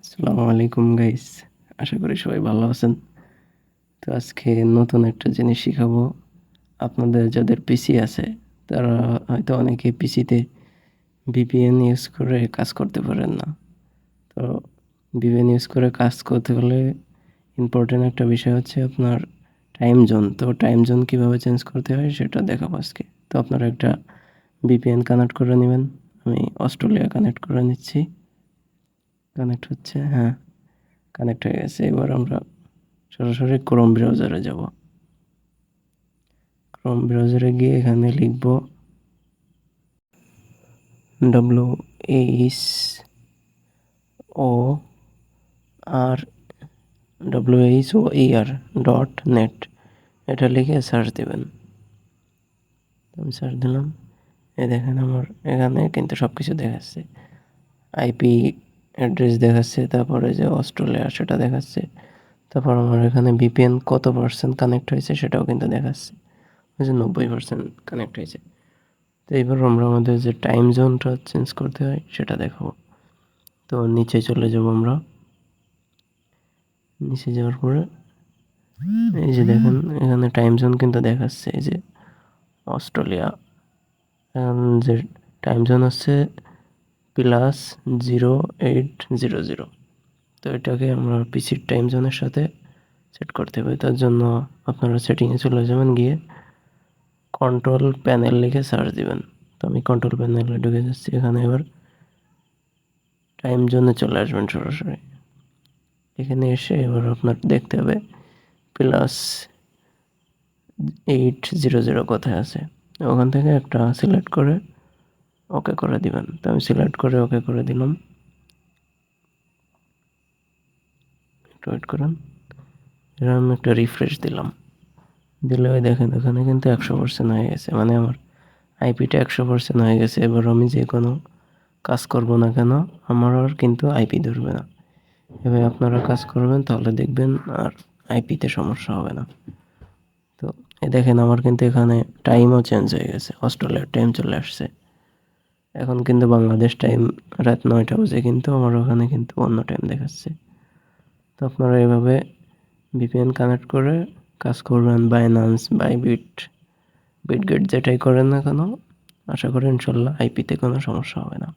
আসসালামু আলাইকুম গাইস, আশা করি সবাই ভালো আছেন। তো আজকে নতুন একটা জিনিস শিখাবো। আপনাদের যাদের পিসি আছে তারা হয়তো অনেকে পিসিতে ভিপিএন ইউজ করে কাজ করতে পারেন না। তো ভিপিএন ইউজ করে কাজ করতে হলে ইম্পর্টেন্ট একটা বিষয় হচ্ছে আপনার টাইম জোন। তো টাইম জোন কীভাবে চেঞ্জ করতে হয় সেটা দেখাবো আজকে। তো আপনারা একটা ভিপিএন কানেক্ট করে নেবেন। আমি অস্ট্রেলিয়া কানেক্ট করে নিচ্ছি। কানেক্ট হচ্ছে, হ্যাঁ কানেক্ট হয়ে গেছে। এবার আমরা সরাসরি ক্রোম ব্রাউজারে যাব। ক্রোম ব্রাউজারে গিয়ে এখানে লিখব WHORWHOER.net, এটা লিখে সার্চ দেবেন। আমি সার্চ দিলাম, এই দেখেন আমার এখানে কিন্তু সব কিছু দেখাচ্ছে। আইপি অ্যাড্রেস দেখাচ্ছে, তারপরে যে অস্ট্রেলিয়া সেটা দেখাচ্ছে, তারপর আমার এখানে ভিপিএন কত পার্সেন্ট কানেক্ট হয়েছে সেটাও কিন্তু দেখাচ্ছে, ওই যে 90% কানেক্ট হয়েছে। তো এবার আমরা আমাদের যে টাইম জোনটা চেঞ্জ করতে হয় সেটা দেখাবো। তো নিচে চলে যাব আমরা। নিচে যাওয়ার পরে এই যে দেখেন এখানে টাইম জোন কিন্তু দেখাচ্ছে, এই যে অস্ট্রেলিয়া যে টাইম জোন হচ্ছে +0800। তো এটাকে আমরা পিসির টাইম জোনের সাথে সেট করতে হবে। তার জন্য আপনারা সেটিংয়ে চলে যাবেন, গিয়ে কন্ট্রোল প্যানেল লিখে সার্চ দিবেন। তো আমি কন্ট্রোল প্যানেলে ঢুকে যাচ্ছি। এখানে এবার টাইম জোনে চলে আসবেন সরাসরি। এখানে এসে এবার আপনার দেখতে হবে +800 কোথায় আছে, ওখান থেকে একটা সিলেক্ট করে ওকে করে দিবেন। তো আমি সিলেক্ট করে ওকে করে দিলাম। একটু ওয়েট করুন, এরকম একটা রিফ্রেশ দিলাম। দিলে ওই দেখেন ওখানে কিন্তু 100% হয়ে গেছে, মানে আমার আইপিটা 100% হয়ে গেছে। এবার আমি যে কোনো কাজ করব না কেন আমার আর কিন্তু আইপি ধরবে না। এবার আপনারা কাজ করবেন তাহলে দেখবেন আর আইপিতে সমস্যা হবে না। তো এই দেখেন আমার কিন্তু এখানে টাইমও চেঞ্জ হয়ে গেছে, অস্ট্রেলিয়ার টাইম চলে আসছে। এখন কিন্তু বাংলাদেশ টাইম রাত 9টা বাজে, কিন্তু আমার ওখানে কিন্তু অন্য টাইম দেখাচ্ছে। তো আপনারা এভাবে ভিপিএন কানেক্ট করে কাজ করবেন, বাইন্যান্স, বিটগেট যেটাই করেন না কেন, আশা করি ইনশাল্লাহ আইপিতে কোনো সমস্যা হবে না।